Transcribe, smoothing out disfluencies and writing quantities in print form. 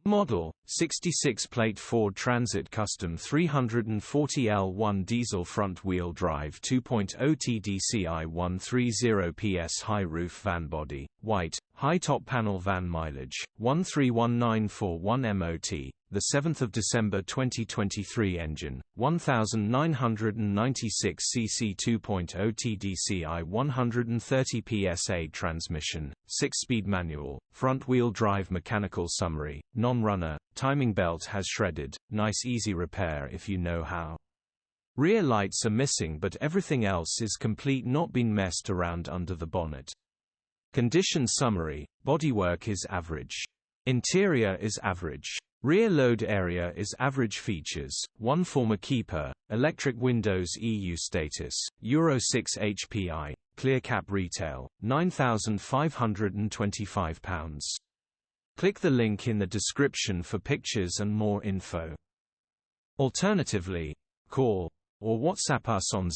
Model, 66-plate Ford Transit Custom 340L1 diesel front-wheel drive 2.0 TDCi 130ps high-roof van body, white, high-top panel van mileage, 131941 MOT, the 7th of December 2023 engine, 1996 cc 2.0 TDCi 130 PSA transmission, 6-speed manual, front-wheel drive mechanical summary, non-runner, timing belt has shredded, nice easy repair if you know how. Rear lights are missing but everything else is complete, not been messed around under the bonnet. Condition summary, bodywork is average. Interior is average. Rear load area is average. Features, 1 former keeper, electric windows, EU status, Euro 6 HPI, clear cap, retail, £9,525. Click the link in the description for pictures and more info. Alternatively, call or WhatsApp us on